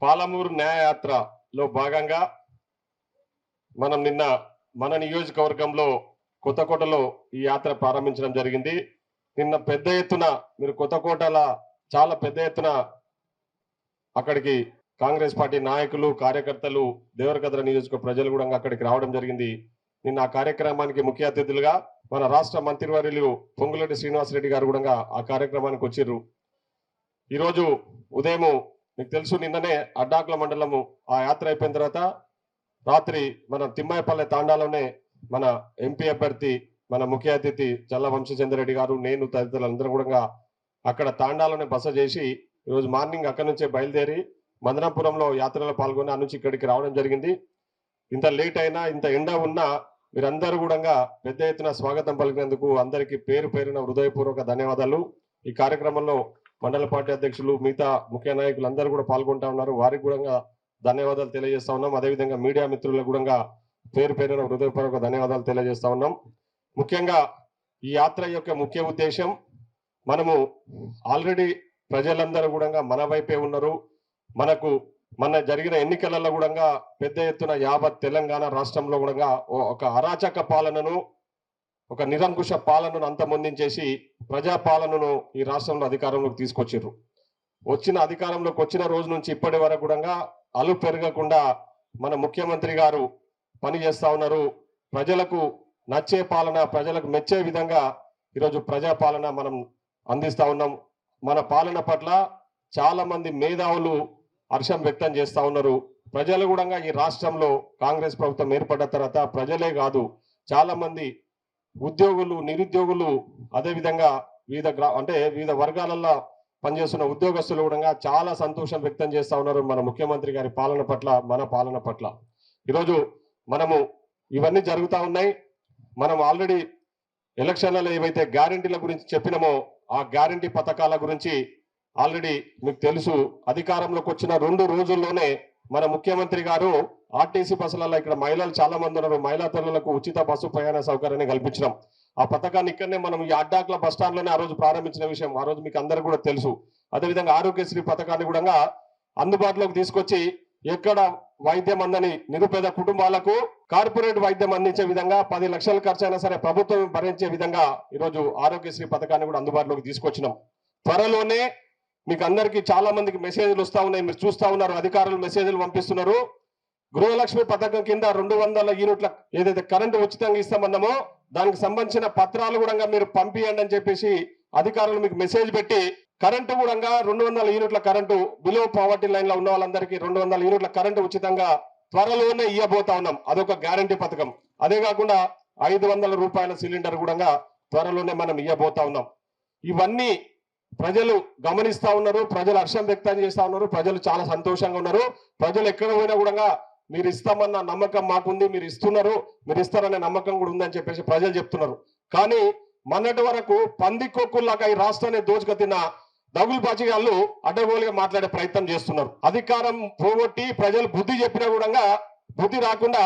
పాలమూరు న్యాయయాత్రలో భాగంగా మనం నిన్న మన నియోజకవర్గంలో కొత్తకోటలో ఈ యాత్ర ప్రారంభించడం జరిగింది. నిన్న పెద్ద ఎత్తున మీరు కొత్తకోటల చాలా పెద్ద ఎత్తున అక్కడికి కాంగ్రెస్ పార్టీ నాయకులు కార్యకర్తలు దేవరకద్ర నియోజక ప్రజలు కూడా అక్కడికి రావడం జరిగింది. నిన్న ఆ కార్యక్రమానికి ముఖ్య అతిథులుగా మన రాష్ట్ర మంత్రివర్యులు పొంగులేటి శ్రీనివాసరెడ్డి గారు కూడా ఆ కార్యక్రమానికి వచ్చిర్రు. ఈరోజు ఉదయం మీకు తెలుసు నిన్ననే అడ్డాకుల మండలము ఆ యాత్ర అయిపోయిన తర్వాత రాత్రి మన తిమ్మాయపల్లె తాండాలోనే మన ఎంపీ అభ్యర్థి మన ముఖ్య అతిథి చల్ల వంశచంద్రరెడ్డి గారు నేను తదితరులందరూ కూడా అక్కడ తాండాలోనే బస చేసి ఈరోజు మార్నింగ్ అక్కడి నుంచే బయలుదేరి మదనాపురంలో యాత్రలో పాల్గొని ఆ నుంచి ఇక్కడికి రావడం జరిగింది. ఇంత లేట్ అయినా ఇంత ఎండ ఉన్నా మీరందరూ కూడా పెద్ద ఎత్తున స్వాగతం పలికినందుకు అందరికీ పేరు పేరున హృదయపూర్వక ధన్యవాదాలు. ఈ కార్యక్రమంలో మండల పార్టీ అధ్యక్షులు మిగతా ముఖ్య నాయకులు అందరూ కూడా పాల్గొంటా ఉన్నారు. వారికి కూడా ధన్యవాదాలు తెలియజేస్తా ఉన్నాం. అదేవిధంగా మీడియా మిత్రులకు కూడా పేరు పేరున హృదయపూర్వక ధన్యవాదాలు తెలియజేస్తా ఉన్నాం. ముఖ్యంగా ఈ యాత్ర యొక్క ముఖ్య ఉద్దేశం మనము ఆల్రెడీ ప్రజలందరూ కూడా మన వైపే ఉన్నారు. మన జరిగిన ఎన్నికలలో కూడా పెద్ద ఎత్తున యావత్ తెలంగాణ రాష్ట్రంలో కూడా ఒక అరాచక పాలనను ఒక నిరంకుశ పాలనను అంతమొందించేసి ప్రజాపాలనను ఈ రాష్ట్రంలో అధికారంలోకి తీసుకొచ్చారు. అధికారంలోకి వచ్చిన రోజు నుంచి ఇప్పటి వరకు కూడా అలు పెరగకుండా మన ముఖ్యమంత్రి గారు పని చేస్తా ఉన్నారు. ప్రజలకు నచ్చే పాలన ప్రజలకు మెచ్చే విధంగా ఈరోజు ప్రజాపాలన మనం అందిస్తా ఉన్నాం. మన పాలన పట్ల చాలా మంది మేధావులు హర్షం వ్యక్తం చేస్తా ఉన్నారు. ప్రజలు కూడా ఈ రాష్ట్రంలో కాంగ్రెస్ ప్రభుత్వం ఏర్పడ్డ తర్వాత ప్రజలే కాదు చాలా మంది ఉద్యోగులు నిరుద్యోగులు అదేవిధంగా వివిధ వర్గాలలో పనిచేస్తున్న ఉద్యోగస్తులు కూడా చాలా సంతోషం వ్యక్తం చేస్తా ఉన్నారు మన ముఖ్యమంత్రి గారి పాలన పట్ల మన పాలన పట్ల. ఈరోజు మనము ఇవన్నీ జరుగుతూ ఉన్నాయి. మనం ఆల్రెడీ ఎలక్షన్లలో ఏవైతే గ్యారంటీల గురించి చెప్పినామో ఆ గ్యారంటీ పథకాల గురించి ఆల్రెడీ మీకు తెలుసు. అధికారంలోకి వచ్చిన 2 రోజుల్లోనే మన ముఖ్యమంత్రి గారు ఆర్టీసీ బస్సులలో ఇక్కడ మహిళలు చాలా మంది ఉన్నారు. మహిళా తల్లులకు ఉచిత బస్సు ప్రయాణ సౌకర్యాన్ని కల్పించడం ఆ పథకాన్ని ఇక్కడనే మనం ఈ అడ్డాకుల బస్ స్టాండ్ లోనే ఆ రోజు ప్రారంభించిన విషయం ఆ రోజు మీకు అందరు కూడా తెలుసు. అదేవిధంగా ఆరోగ్యశ్రీ పథకాన్ని కూడా అందుబాటులోకి తీసుకొచ్చి ఎక్కడ వైద్యం అందని నిరుపేద కుటుంబాలకు కార్పొరేట్ వైద్యం అందించే విధంగా 10 లక్షల ఖర్చు అయినా సరే ప్రభుత్వం భరించే విధంగా ఈరోజు ఆరోగ్యశ్రీ పథకాన్ని కూడా అందుబాటులోకి తీసుకొచ్చినాం. త్వరలోనే మీకు అందరికీ చాలా మందికి మెసేజ్లు వస్తా ఉన్నాయి, మీరు చూస్తా ఉన్నారు. అధికారులు మెసేజ్లు పంపిస్తున్నారు. గృహలక్ష్మి పథకం కింద 200 యూనిట్ల ఏదైతే కరెంటు ఉచితంగా ఇస్తామన్నామో దానికి సంబంధించిన పత్రాలు కూడా మీరు పంపియండి అని చెప్పేసి అధికారులు మీకు మెసేజ్ పెట్టి కరెంటు కూడా 200 యూనిట్ల కరెంటు బిలో పావర్టీ లైన్ లో ఉన్న వాళ్ళందరికీ 200 యూనిట్ల కరెంటు ఉచితంగా త్వరలోనే ఇవ్వబోతా ఉన్నాం. అదొక గ్యారంటీ పథకం. అదే కాకుండా 500 రూపాయల సిలిండర్ కూడా త్వరలోనే మనం ఇవ్వబోతా ఉన్నాం. ఇవన్నీ ప్రజలు గమనిస్తా ఉన్నారు. ప్రజలు హర్షం వ్యక్తం చేస్తా ఉన్నారు. ప్రజలు చాలా సంతోషంగా ఉన్నారు. ప్రజలు ఎక్కడ పోయినా కూడా మీరు ఇస్తామన్న నమ్మకం మాకుంది, మీరు ఇస్తున్నారు, మీరు ఇస్తారనే నమ్మకం కూడా ఉందని చెప్పేసి ప్రజలు చెప్తున్నారు. కానీ మొన్నటి వరకు పందికొక్కుల్లాగా ఈ రాష్ట్రాన్ని దోచుకతిన్న దగులుబాజీగాళ్ళు అడ్డగోలుగా మాట్లాడే ప్రయత్నం చేస్తున్నారు. అధికారం పోగొట్టి ప్రజలు బుద్ధి చెప్పినా కూడా బుద్ధి రాకుండా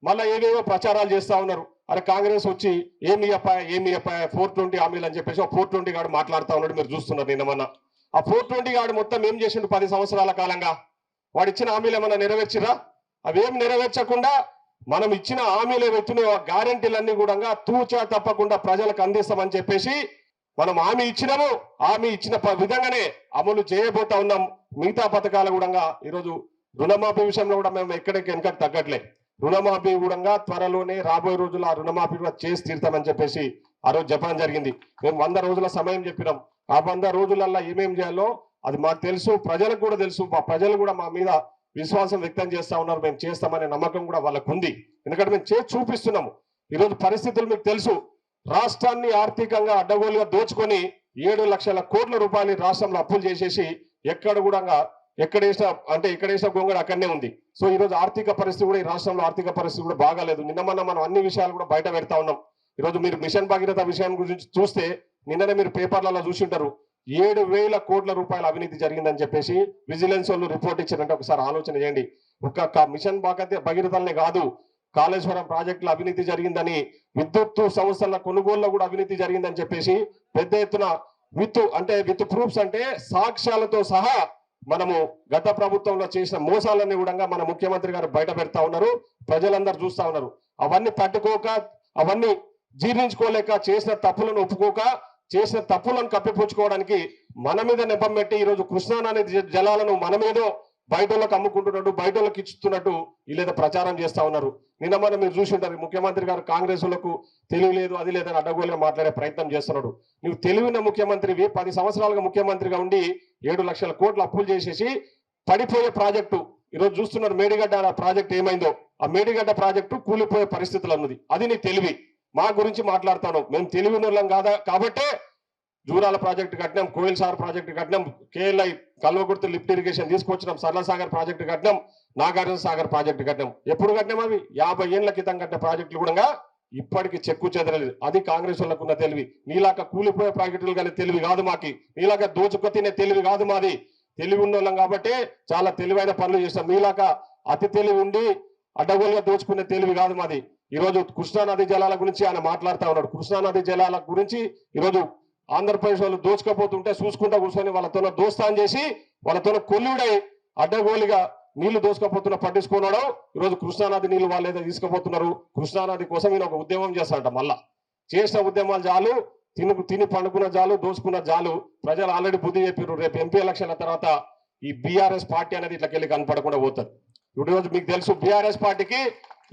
మళ్ళీ ఏవేవో ప్రచారాలు చేస్తా ఉన్నారు. అరే కాంగ్రెస్ వచ్చి ఏమి 420 హామీలు అని చెప్పేసి 420 గాడు మాట్లాడుతూ ఉన్నాడు. మీరు చూస్తున్నారు. నిన్న ఆ 420 గాడు మొత్తం ఏం చేసిండు 10 సంవత్సరాల కాలంగా? వాడు ఇచ్చిన హామీలు ఏమన్నా నెరవేర్చిరా? అవేం నెరవేర్చకుండా మనం ఇచ్చిన హామీలు ఏవైతున్నాయో ఆ గ్యారంటీలన్నీ కూడా తూచా తప్పకుండా ప్రజలకు అందిస్తామని చెప్పేసి మనం హామీ ఇచ్చినాము. హామీ ఇచ్చిన విధంగానే అమలు చేయబోతా ఉన్నాం. మిగతా పథకాలు కూడా ఈరోజు రుణమాఫీ విషయంలో కూడా మేము ఎక్కడికి వెనకకి తగ్గట్లే. రుణమాఫీ కూడా త్వరలోనే రాబోయే రోజుల్లో ఆ రుణమాఫీ కూడా చేసి తీరుతామని చెప్పేసి ఆ రోజు చెప్పడం జరిగింది. మేము 100 రోజుల సమయం చెప్పినాం. ఆ 100 రోజులల్లో ఏమేం చేయాలో అది మాకు తెలుసు, ప్రజలకు కూడా తెలుసు. మా ప్రజలు కూడా మా మీద విశ్వాసం వ్యక్తం చేస్తా ఉన్నారు. మేము చేస్తామనే నమ్మకం కూడా వాళ్ళకు ఉంది. ఎందుకంటే మేము చేసి చూపిస్తున్నాము. ఈరోజు పరిస్థితులు మీకు తెలుసు. రాష్ట్రాన్ని ఆర్థికంగా అడ్డగోలుగా దోచుకొని 7 లక్షల కోట్ల రూపాయలు రాష్ట్రంలో అప్పులు చేసేసి ఇక్కడ వేసిన గొంగడు అక్కడనే ఉంది. సో ఈ రోజు ఆర్థిక పరిస్థితి కూడా ఈ రాష్ట్రంలో ఆర్థిక పరిస్థితి కూడా బాగాలేదు. నిన్న మనం అన్ని విషయాలు కూడా బయట పెడతా ఉన్నాం. ఈరోజు మీరు మిషన్ భగీరథ విషయం గురించి చూస్తే నిన్ననే మీరు పేపర్లలో చూసి ఉంటారు. 7,000 కోట్ల రూపాయల అవినీతి జరిగిందని చెప్పేసి విజిలెన్స్ వాళ్ళు రిపోర్ట్ ఇచ్చారంటే ఒకసారి ఆలోచన చేయండి. ఒక్క మిషన్ భగీరథలనే కాదు, కాళేశ్వరం ప్రాజెక్టులో అవినీతి జరిగిందని, విద్యుత్ సంస్థల కొనుగోలులో కూడా అవినీతి జరిగిందని చెప్పేసి పెద్ద ఎత్తున విత్ ప్రూఫ్స్ అంటే సాక్ష్యాలతో సహా మనము గత ప్రభుత్వంలో చేసిన మోసాలన్నీ కూడా మన ముఖ్యమంత్రి గారు బయట పెడతా ఉన్నారు, ప్రజలందరూ చూస్తా ఉన్నారు. అవన్నీ తట్టుకోక, అవన్నీ జీర్ణించుకోలేక, చేసిన తప్పులను ఒప్పుకోక, చేసిన తప్పులను కప్పిపుచ్చుకోవడానికి మన మీద నెపం పెట్టి ఈరోజు కృష్ణానది జలాలను మన మీదో బయటోళ్ళకి అమ్ముకుంటున్నట్టు, బయటోళ్ళకి ఇచ్చుతున్నట్టు వీళ్ళేదో ప్రచారం చేస్తా ఉన్నారు. నిన్న మనం మీరు చూసి ఉంటారు, ముఖ్యమంత్రి గారు కాంగ్రెస్ లకు తెలివి లేదు, అది లేదని అడ్డగోలుగా మాట్లాడే ప్రయత్నం చేస్తున్నాడు. నువ్వు తెలివిన ముఖ్యమంత్రివి, 10 సంవత్సరాలుగా ముఖ్యమంత్రిగా ఉండి 7 లక్షల కోట్ల అప్పులు చేసేసి పడిపోయే ప్రాజెక్టు ఈరోజు చూస్తున్నారు. మేడిగడ్డ ప్రాజెక్ట్ ఏమైందో, ఆ మేడిగడ్డ ప్రాజెక్టు కూలిపోయే పరిస్థితులు అన్నది. అది నీ తెలివి. మా గురించి మాట్లాడతాను. మేము తెలివినోళ్ళం కాదా కాబట్టే జూరాల ప్రాజెక్టు కట్టినాం, కోయిల్ సార్ ప్రాజెక్టు కట్టినాం, కేఎల్ఐ కల్వకుర్తి లిఫ్ట్ ఇరిగేషన్ తీసుకొచ్చినాం, సరళ సాగర్ ప్రాజెక్టు కట్టినాం, నాగార్జున సాగర్ ప్రాజెక్టు కట్టినాం. ఎప్పుడు కట్టినాం? అవి 50 ఏళ్ల క్రితం కట్టిన ప్రాజెక్టులు కూడా ఇప్పటికి చెక్కు చెదరలేదు. అది కాంగ్రెస్ వాళ్ళకు ఉన్న తెలివి. నీలాగా కూలిపోయే ప్రాజెక్టులు కానీ తెలివి కాదు మాకి, నీలాగా దోచుకు తినే తెలివి కాదు మాది. తెలివి ఉన్నోళ్ళం కాబట్టి చాలా తెలివైన పనులు చేస్తాం. మీలాగా అతి తెలివి ఉండి అడ్డగోలుగా దోచుకునే తెలివి కాదు మాది. ఈరోజు కృష్ణానది జలాల గురించి ఆయన మాట్లాడుతూ ఉన్నాడు. కృష్ణానది జలాల గురించి ఈరోజు ఆంధ్రప్రదేశ్ వాళ్ళు దోచుకపోతుంటే చూసుకుంటా కూర్చొని వాళ్ళతో దోస్తాన్ చేసి వాళ్ళతో కొల్లుడై అడ్డగోలుగా నీళ్లు దోసుకపోతున్నా పట్టించుకున్నాడు. ఈరోజు కృష్ణానది నీళ్లు వాళ్ళు ఏదో తీసుకుపోతున్నారు. కృష్ణానది కోసం ఈయన ఒక ఉద్యమం చేస్తాడంట. మళ్ళా చేసిన ఉద్యమాలు చాలు, తిని పండుకున్న జాలు, దోసుకున్న జాలు. ప్రజలు ఆల్రెడీ బుద్ధి చెప్పారు. రేపు ఎంపీ ఎలక్షన్ల తర్వాత ఈ బీఆర్ఎస్ పార్టీ అనేది ఇట్లకెళ్ళి కనపడకుండా పోతుంది. ఇప్పుడు రోజు మీకు తెలుసు, బీఆర్ఎస్ పార్టీకి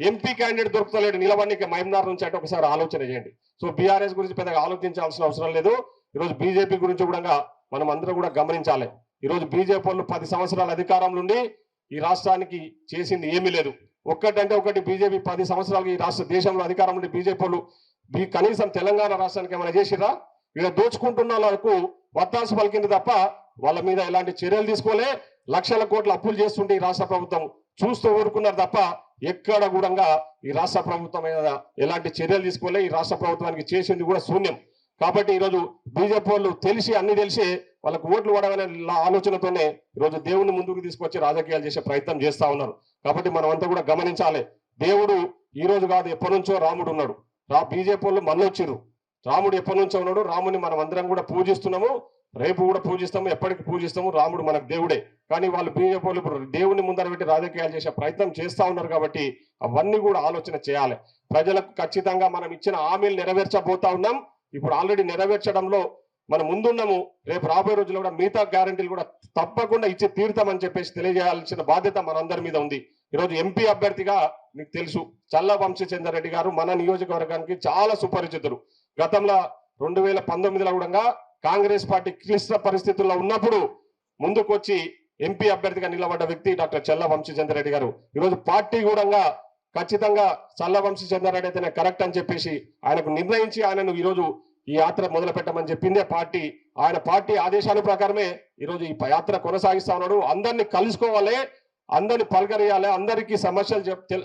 ఎంపీ క్యాండిడేట్ దొరుకుతలేడు నిలవడానికి. మహబూబ్నగర్ నుంచి అంటే ఒకసారి ఆలోచన చేయండి. సో బీఆర్ఎస్ గురించి పెద్దగా ఆలోచించాల్సిన అవసరం లేదు. ఈరోజు బీజేపీ గురించి కూడా మనం అందరం కూడా గమనించాలి. ఈరోజు బీజేపీ వాళ్ళు 10 సంవత్సరాల అధికారంలో ఉండి ఈ రాష్ట్రానికి చేసింది ఏమీ లేదు. ఒక్కటంటే ఒకటి, బీజేపీ 10 సంవత్సరాలు ఈ రాష్ట్ర దేశంలో అధికారం ఉండి బీజేపీ వాళ్ళు కనీసం తెలంగాణ రాష్ట్రానికి ఏమైనా చేసిరా? ఇలా దోచుకుంటున్న వాళ్ళకు వత్తాసు పలికింది తప్ప వాళ్ళ మీద ఎలాంటి చర్యలు తీసుకోలే. లక్షల కోట్ల అప్పులు చేస్తుంటే ఈ రాష్ట్ర ప్రభుత్వం చూస్తూ ఊరుకున్నారు తప్ప ఎక్కడ కూడా ఈ రాష్ట్ర ప్రభుత్వం మీద ఎలాంటి చర్యలు తీసుకోలే. ఈ రాష్ట్ర ప్రభుత్వానికి చేసింది కూడా శూన్యం. కాబట్టి ఈరోజు బీజేపీ వాళ్ళు తెలిసి అన్ని తెలిసి వాళ్ళకు ఓట్లు పడవనే ఆలోచనతోనే ఈరోజు దేవుని ముందుకు తీసుకొచ్చి రాజకీయాలు చేసే ప్రయత్నం చేస్తా ఉన్నారు. కాబట్టి మనం అంతా కూడా గమనించాలి. దేవుడు ఈ రోజు కాదు, ఎప్పటి నుంచో రాముడు ఉన్నాడు. బీజేపీ వాళ్ళు మళ్ళొచ్చిర్రు. రాముడు ఎప్పటి నుంచో ఉన్నాడు. రాముని మనం అందరం కూడా పూజిస్తున్నాము, రేపు కూడా పూజిస్తాము, ఎప్పటికీ పూజిస్తాము. రాముడు మనకు దేవుడే. కానీ వాళ్ళు బీజేపీ వాళ్ళు ఇప్పుడు దేవుని ముందర పెట్టి రాజకీయాలు చేసే ప్రయత్నం చేస్తా ఉన్నారు. కాబట్టి అవన్నీ కూడా ఆలోచన చేయాలి. ప్రజలకు ఖచ్చితంగా మనం ఇచ్చిన హామీలు నెరవేర్చబోతా ఉన్నాం. ఇప్పుడు ఆల్రెడీ నెరవేర్చడంలో మనం ముందున్నాము. రేపు రాబోయే రోజుల్లో కూడా మిగతా గ్యారంటీలు కూడా తప్పకుండా ఇచ్చి తీరుతామని చెప్పేసి తెలియజేయాల్సిన బాధ్యత మనందరి మీద ఉంది. ఈరోజు ఎంపీ అభ్యర్థిగా మీకు తెలుసు, చల్లా వంశీచంద్ర రెడ్డి గారు మన నియోజకవర్గానికి చాలా సుపరిచితులు. గతంలో 2019లో కూడా కాంగ్రెస్ పార్టీ క్లిష్ట పరిస్థితుల్లో ఉన్నప్పుడు ముందుకు వచ్చి ఎంపీ అభ్యర్థిగా నిలబడ్డ వ్యక్తి డాక్టర్ చల్లా వంశీచంద్ర రెడ్డి గారు. ఈరోజు పార్టీ కూడా ఖచ్చితంగా చల్లా వంశీచంద్ర రెడ్డి అయితేనే కరెక్ట్ అని చెప్పేసి ఆయనకు నిర్ణయించి ఆయనను ఈరోజు ఈ యాత్ర మొదలు పెట్టమని చెప్పిందే పార్టీ. ఆయన పార్టీ ఆదేశాల ప్రకారమే ఈరోజు ఈ యాత్ర కొనసాగిస్తా ఉన్నాడు. అందరినీ కలుసుకోవాలి, అందరిని పలకరియాలి,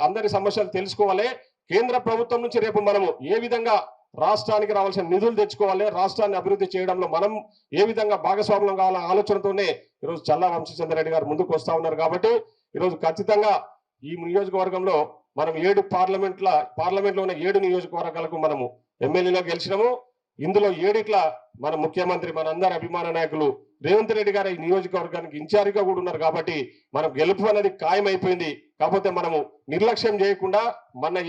అందరి సమస్యలు తెలుసుకోవాలి. కేంద్ర ప్రభుత్వం నుంచి రేపు మనము ఏ విధంగా రాష్ట్రానికి రావాల్సిన నిధులు తెచ్చుకోవాలి, రాష్ట్రాన్ని అభివృద్ధి చేయడంలో మనం ఏ విధంగా భాగస్వామ్యం కావాలనే ఆలోచనతోనే ఈరోజు చల్లా వంశీచంద్ర రెడ్డి గారు ముందుకు వస్తా ఉన్నారు. కాబట్టి ఈరోజు ఖచ్చితంగా ఈ నియోజకవర్గంలో మనం పార్లమెంట్లో ఉన్న 7 నియోజకవర్గాలకు మనము ఎమ్మెల్యేలో గెలిచినాము. ఇందులో 7 మన ముఖ్యమంత్రి, మనందరి అభిమాన నాయకులు రేవంత్ రెడ్డి గారు ఈ నియోజకవర్గానికి ఇన్ఛార్జిగా కూడా ఉన్నారు. కాబట్టి మనం గెలుపు అనేది ఖాయమైపోయింది. కాకపోతే మనము నిర్లక్ష్యం చేయకుండా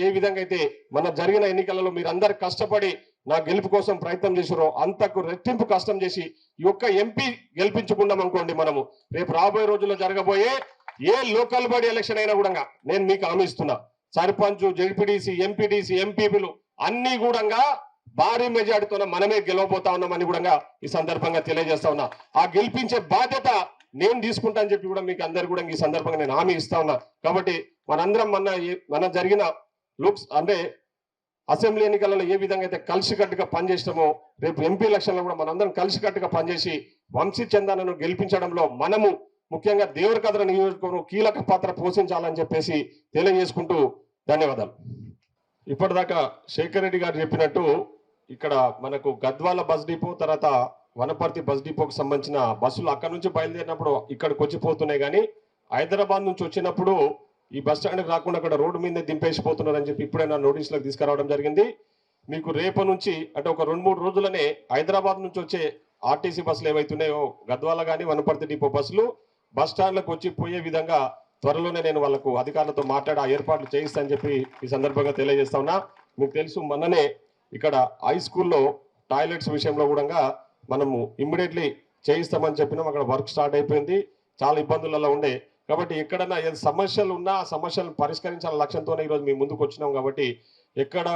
ఏ విధంగా అయితే మన జరిగిన ఎన్నికలలో మీరందరూ కష్టపడి నా గెలుపు కోసం ప్రయత్నం చేసారో అంతకు రెట్టింపు కష్టం చేసి ఈ ఒక్క ఎంపీ గెలిపించుకున్నాం అనుకోండి, మనము రేపు రాబోయే రోజుల్లో జరగబోయే ఏ లోకల్ బాడీ ఎలక్షన్ అయినా కూడా నేను మీకు హామీ ఇస్తున్నా, సర్పంచ్, జెడ్పీటీసీ, ఎంపీటీసీ, ఎంపీపీలు అన్ని కూడా భారీ మెజార్టీతో మనమే గెలవబోతా ఉన్నామని కూడా ఈ సందర్భంగా తెలియజేస్తా ఉన్నా. ఆ గెలిపించే బాధ్యత నేను తీసుకుంటా అని చెప్పి కూడా మీకు అందరు కూడా ఈ సందర్భంగా నేను హామీ ఇస్తా ఉన్నా. కాబట్టి మనందరం మన జరిగిన అంటే అసెంబ్లీ ఎన్నికలలో ఏ విధంగా అయితే కలిసికట్టుగా పనిచేసినామో రేపు ఎంపీ ఎలక్షన్లో కూడా మనందరం కలిసికట్టుగా పనిచేసి వంశీచంద్రను గెలిపించడంలో మనము ముఖ్యంగా దేవరకద్ర నియోజకవర్గం కీలక పాత్ర పోషించాలని చెప్పేసి తెలియజేసుకుంటూ ధన్యవాదాలు. ఇప్పటిదాకా శేఖర్ రెడ్డి గారు చెప్పినట్టు ఇక్కడ మనకు గద్వాల బస్ డిపో, తర్వాత వనపర్తి బస్ డిపోకి సంబంధించిన బస్సులు అక్కడ నుంచి బయలుదేరినప్పుడు ఇక్కడికి వచ్చిపోతున్నాయి. కానీ హైదరాబాద్ నుంచి వచ్చినప్పుడు ఈ బస్ స్టాండ్కి రాకుండా అక్కడ రోడ్డు మీద దింపేసిపోతున్నారని చెప్పి ఇప్పుడే నా నోటీసులకు తీసుకురావడం జరిగింది. మీకు రేపు నుంచి అంటే ఒక 2-3 రోజులనే హైదరాబాద్ నుంచి వచ్చే ఆర్టీసీ బస్సులు ఏవైతున్నాయో గద్వాల కానీ వనపర్తి డిపో బస్సులు బస్ స్టాండ్లకు వచ్చి పోయే విధంగా త్వరలోనే నేను వాళ్ళకు అధికారులతో మాట్లాడి ఆ ఏర్పాట్లు చేయిస్తానని చెప్పి ఈ సందర్భంగా తెలియజేస్తా ఉన్నా. మీకు తెలుసు మొన్ననే ఇక్కడ హై స్కూల్లో టాయిలెట్స్ విషయంలో కూడా మనము ఇమ్మీడియట్లీ చేయిస్తామని చెప్పినాం. అక్కడ వర్క్ స్టార్ట్ అయిపోయింది, చాలా ఇబ్బందులలో ఉండే. కాబట్టి ఎక్కడన్నా ఏదైనా సమస్యలు ఉన్నా ఆ సమస్యలను పరిష్కరించాల లక్ష్యంతోనే ఈరోజు మేము ముందుకు వచ్చినాం. కాబట్టి ఎక్కడ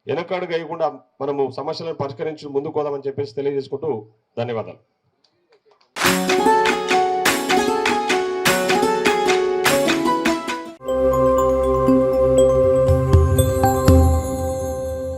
వెనకడుగు వేయకుండా మనము సమస్యలను పరిష్కరించి ముందుకు పోదామని చెప్పేసి తెలియజేసుకుంటూ ధన్యవాదాలు.